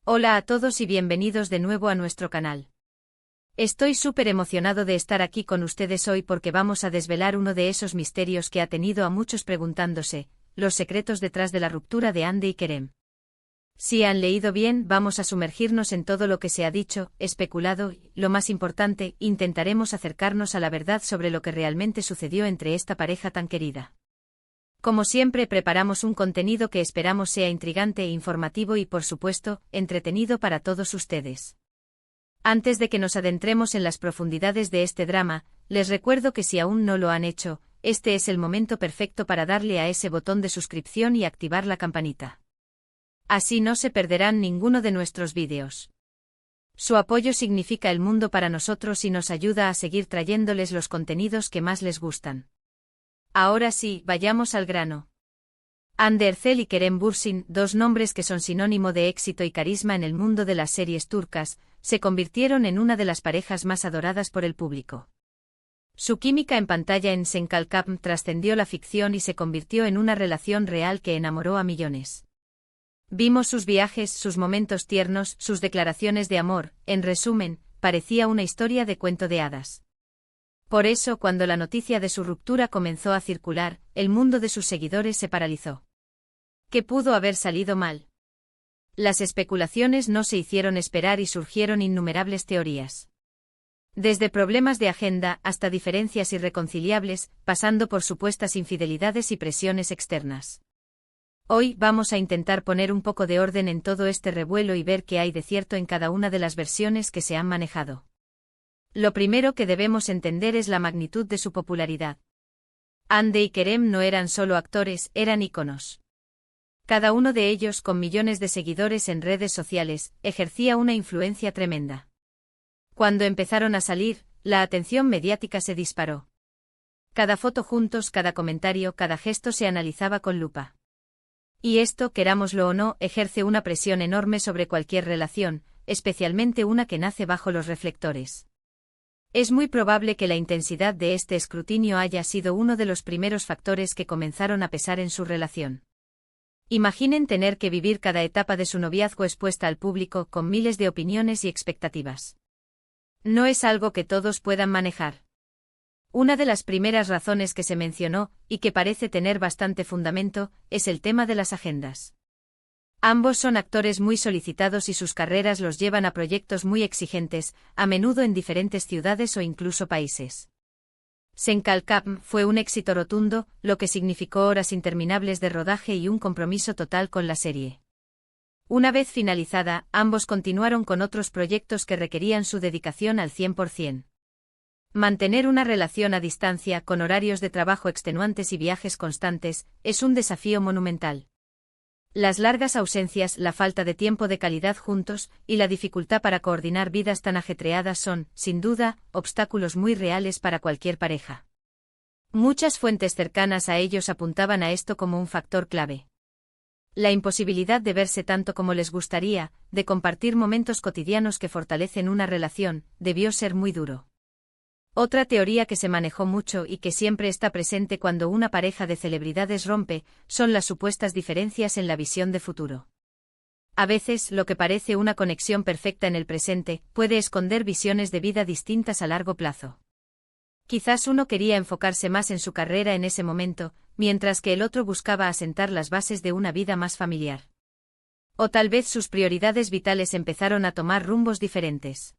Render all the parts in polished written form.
Hola a todos y bienvenidos de nuevo a nuestro canal. Estoy súper emocionado de estar aquí con ustedes hoy porque vamos a desvelar uno de esos misterios que ha tenido a muchos preguntándose, los secretos detrás de la ruptura de Hande y Kerem. Si han leído bien, vamos a sumergirnos en todo lo que se ha dicho, especulado y, lo más importante, intentaremos acercarnos a la verdad sobre lo que realmente sucedió entre esta pareja tan querida. Como siempre, preparamos un contenido que esperamos sea intrigante e informativo y, por supuesto, entretenido para todos ustedes. Antes de que nos adentremos en las profundidades de este drama, les recuerdo que si aún no lo han hecho, este es el momento perfecto para darle a ese botón de suscripción y activar la campanita. Así no se perderán ninguno de nuestros vídeos. Su apoyo significa el mundo para nosotros y nos ayuda a seguir trayéndoles los contenidos que más les gustan. Ahora sí, vayamos al grano. Hande Erçel y Kerem Bürsin, dos nombres que son sinónimo de éxito y carisma en el mundo de las series turcas, se convirtieron en una de las parejas más adoradas por el público. Su química en pantalla en Sen Kalkam trascendió la ficción y se convirtió en una relación real que enamoró a millones. Vimos sus viajes, sus momentos tiernos, sus declaraciones de amor, en resumen, parecía una historia de cuento de hadas. Por eso, cuando la noticia de su ruptura comenzó a circular, el mundo de sus seguidores se paralizó. ¿Qué pudo haber salido mal? Las especulaciones no se hicieron esperar y surgieron innumerables teorías. Desde problemas de agenda hasta diferencias irreconciliables, pasando por supuestas infidelidades y presiones externas. Hoy vamos a intentar poner un poco de orden en todo este revuelo y ver qué hay de cierto en cada una de las versiones que se han manejado. Lo primero que debemos entender es la magnitud de su popularidad. Hande y Kerem no eran solo actores, eran íconos. Cada uno de ellos, con millones de seguidores en redes sociales, ejercía una influencia tremenda. Cuando empezaron a salir, la atención mediática se disparó. Cada foto juntos, cada comentario, cada gesto se analizaba con lupa. Y esto, querámoslo o no, ejerce una presión enorme sobre cualquier relación, especialmente una que nace bajo los reflectores. Es muy probable que la intensidad de este escrutinio haya sido uno de los primeros factores que comenzaron a pesar en su relación. Imaginen tener que vivir cada etapa de su noviazgo expuesta al público con miles de opiniones y expectativas. No es algo que todos puedan manejar. Una de las primeras razones que se mencionó, y que parece tener bastante fundamento, es el tema de las agendas. Ambos son actores muy solicitados y sus carreras los llevan a proyectos muy exigentes, a menudo en diferentes ciudades o incluso países. Sen Kalkam fue un éxito rotundo, lo que significó horas interminables de rodaje y un compromiso total con la serie. Una vez finalizada, ambos continuaron con otros proyectos que requerían su dedicación al 100%. Mantener una relación a distancia con horarios de trabajo extenuantes y viajes constantes es un desafío monumental. Las largas ausencias, la falta de tiempo de calidad juntos, y la dificultad para coordinar vidas tan ajetreadas son, sin duda, obstáculos muy reales para cualquier pareja. Muchas fuentes cercanas a ellos apuntaban a esto como un factor clave. La imposibilidad de verse tanto como les gustaría, de compartir momentos cotidianos que fortalecen una relación, debió ser muy duro. Otra teoría que se manejó mucho y que siempre está presente cuando una pareja de celebridades rompe, son las supuestas diferencias en la visión de futuro. A veces, lo que parece una conexión perfecta en el presente, puede esconder visiones de vida distintas a largo plazo. Quizás uno quería enfocarse más en su carrera en ese momento, mientras que el otro buscaba asentar las bases de una vida más familiar. O tal vez sus prioridades vitales empezaron a tomar rumbos diferentes.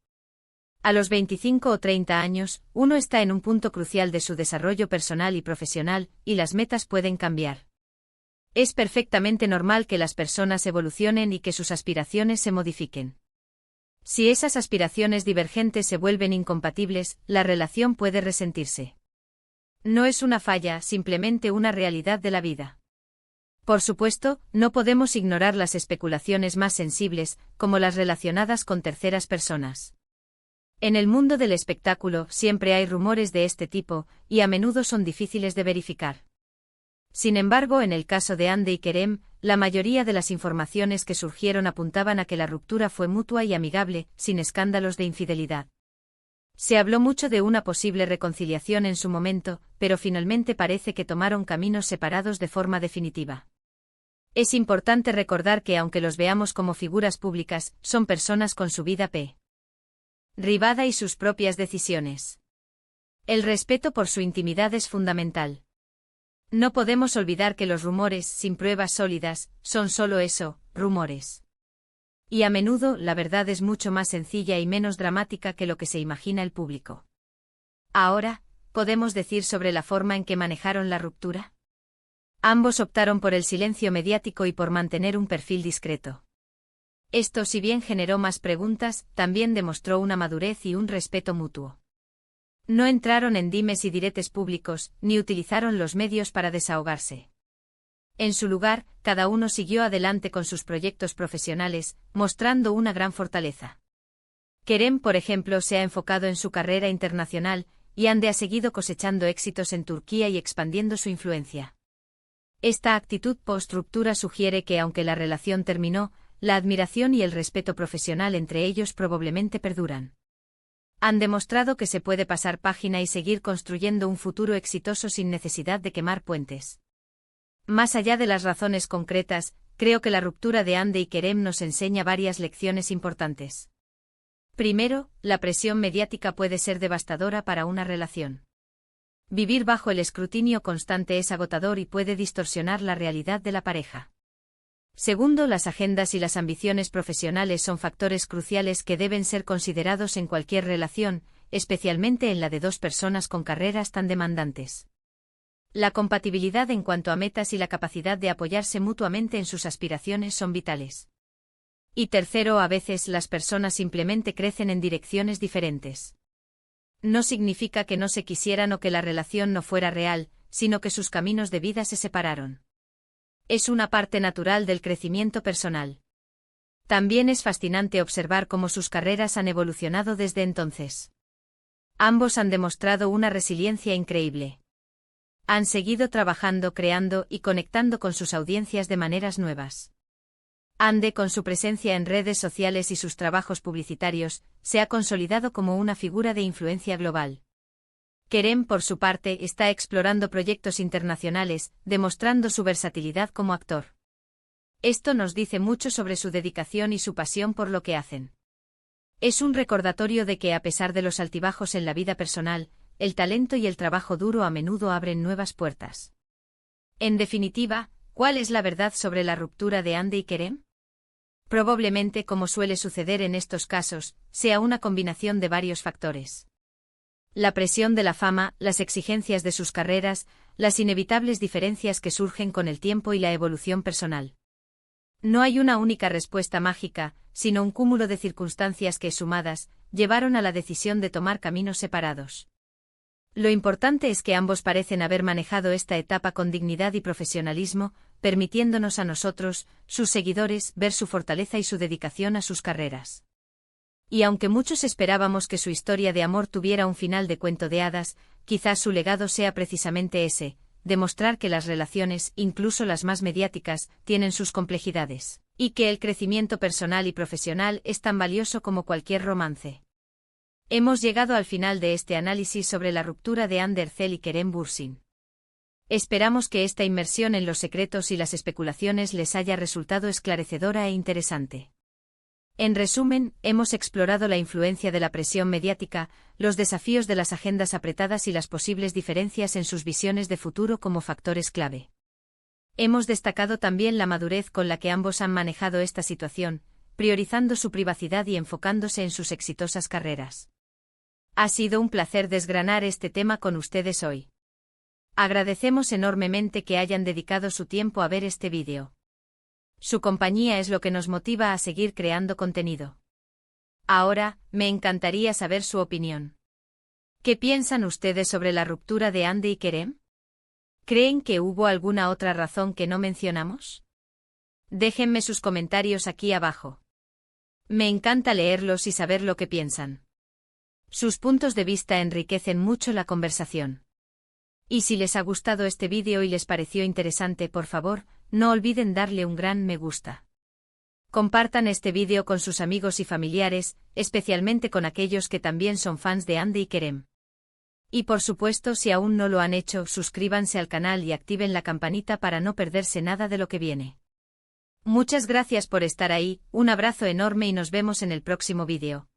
A los 25 o 30 años, uno está en un punto crucial de su desarrollo personal y profesional, y las metas pueden cambiar. Es perfectamente normal que las personas evolucionen y que sus aspiraciones se modifiquen. Si esas aspiraciones divergentes se vuelven incompatibles, la relación puede resentirse. No es una falla, simplemente una realidad de la vida. Por supuesto, no podemos ignorar las especulaciones más sensibles, como las relacionadas con terceras personas. En el mundo del espectáculo siempre hay rumores de este tipo, y a menudo son difíciles de verificar. Sin embargo, en el caso de Hande y Kerem, la mayoría de las informaciones que surgieron apuntaban a que la ruptura fue mutua y amigable, sin escándalos de infidelidad. Se habló mucho de una posible reconciliación en su momento, pero finalmente parece que tomaron caminos separados de forma definitiva. Es importante recordar que aunque los veamos como figuras públicas, son personas con su vida privada y sus propias decisiones. El respeto por su intimidad es fundamental. No podemos olvidar que los rumores, sin pruebas sólidas, son solo eso, rumores. Y a menudo la verdad es mucho más sencilla y menos dramática que lo que se imagina el público. Ahora, ¿podemos decir sobre la forma en que manejaron la ruptura? Ambos optaron por el silencio mediático y por mantener un perfil discreto. Esto, si bien generó más preguntas, también demostró una madurez y un respeto mutuo. No entraron en dimes y diretes públicos, ni utilizaron los medios para desahogarse. En su lugar, cada uno siguió adelante con sus proyectos profesionales, mostrando una gran fortaleza. Kerem, por ejemplo, se ha enfocado en su carrera internacional, y Hande ha seguido cosechando éxitos en Turquía y expandiendo su influencia. Esta actitud post-ruptura sugiere que aunque la relación terminó, la admiración y el respeto profesional entre ellos probablemente perduran. Han demostrado que se puede pasar página y seguir construyendo un futuro exitoso sin necesidad de quemar puentes. Más allá de las razones concretas, creo que la ruptura de Hande y Kerem nos enseña varias lecciones importantes. Primero, la presión mediática puede ser devastadora para una relación. Vivir bajo el escrutinio constante es agotador y puede distorsionar la realidad de la pareja. Segundo, las agendas y las ambiciones profesionales son factores cruciales que deben ser considerados en cualquier relación, especialmente en la de dos personas con carreras tan demandantes. La compatibilidad en cuanto a metas y la capacidad de apoyarse mutuamente en sus aspiraciones son vitales. Y tercero, a veces las personas simplemente crecen en direcciones diferentes. No significa que no se quisieran o que la relación no fuera real, sino que sus caminos de vida se separaron. Es una parte natural del crecimiento personal. También es fascinante observar cómo sus carreras han evolucionado desde entonces. Ambos han demostrado una resiliencia increíble. Han seguido trabajando, creando y conectando con sus audiencias de maneras nuevas. Hande, con su presencia en redes sociales y sus trabajos publicitarios, se ha consolidado como una figura de influencia global. Kerem, por su parte, está explorando proyectos internacionales, demostrando su versatilidad como actor. Esto nos dice mucho sobre su dedicación y su pasión por lo que hacen. Es un recordatorio de que, a pesar de los altibajos en la vida personal, el talento y el trabajo duro a menudo abren nuevas puertas. En definitiva, ¿cuál es la verdad sobre la ruptura de Hande y Kerem? Probablemente, como suele suceder en estos casos, sea una combinación de varios factores. La presión de la fama, las exigencias de sus carreras, las inevitables diferencias que surgen con el tiempo y la evolución personal. No hay una única respuesta mágica, sino un cúmulo de circunstancias que, sumadas, llevaron a la decisión de tomar caminos separados. Lo importante es que ambos parecen haber manejado esta etapa con dignidad y profesionalismo, permitiéndonos a nosotros, sus seguidores, ver su fortaleza y su dedicación a sus carreras. Y aunque muchos esperábamos que su historia de amor tuviera un final de cuento de hadas, quizás su legado sea precisamente ese, demostrar que las relaciones, incluso las más mediáticas, tienen sus complejidades, y que el crecimiento personal y profesional es tan valioso como cualquier romance. Hemos llegado al final de este análisis sobre la ruptura de Hande Erçel y Kerem Bürsin. Esperamos que esta inmersión en los secretos y las especulaciones les haya resultado esclarecedora e interesante. En resumen, hemos explorado la influencia de la presión mediática, los desafíos de las agendas apretadas y las posibles diferencias en sus visiones de futuro como factores clave. Hemos destacado también la madurez con la que ambos han manejado esta situación, priorizando su privacidad y enfocándose en sus exitosas carreras. Ha sido un placer desgranar este tema con ustedes hoy. Agradecemos enormemente que hayan dedicado su tiempo a ver este vídeo. Su compañía es lo que nos motiva a seguir creando contenido. Ahora, me encantaría saber su opinión. ¿Qué piensan ustedes sobre la ruptura de Hande y Kerem? ¿Creen que hubo alguna otra razón que no mencionamos? Déjenme sus comentarios aquí abajo. Me encanta leerlos y saber lo que piensan. Sus puntos de vista enriquecen mucho la conversación. Y si les ha gustado este vídeo y les pareció interesante, por favor, no olviden darle un gran me gusta. Compartan este vídeo con sus amigos y familiares, especialmente con aquellos que también son fans de Hande y Kerem. Y por supuesto, si aún no lo han hecho, suscríbanse al canal y activen la campanita para no perderse nada de lo que viene. Muchas gracias por estar ahí, un abrazo enorme y nos vemos en el próximo vídeo.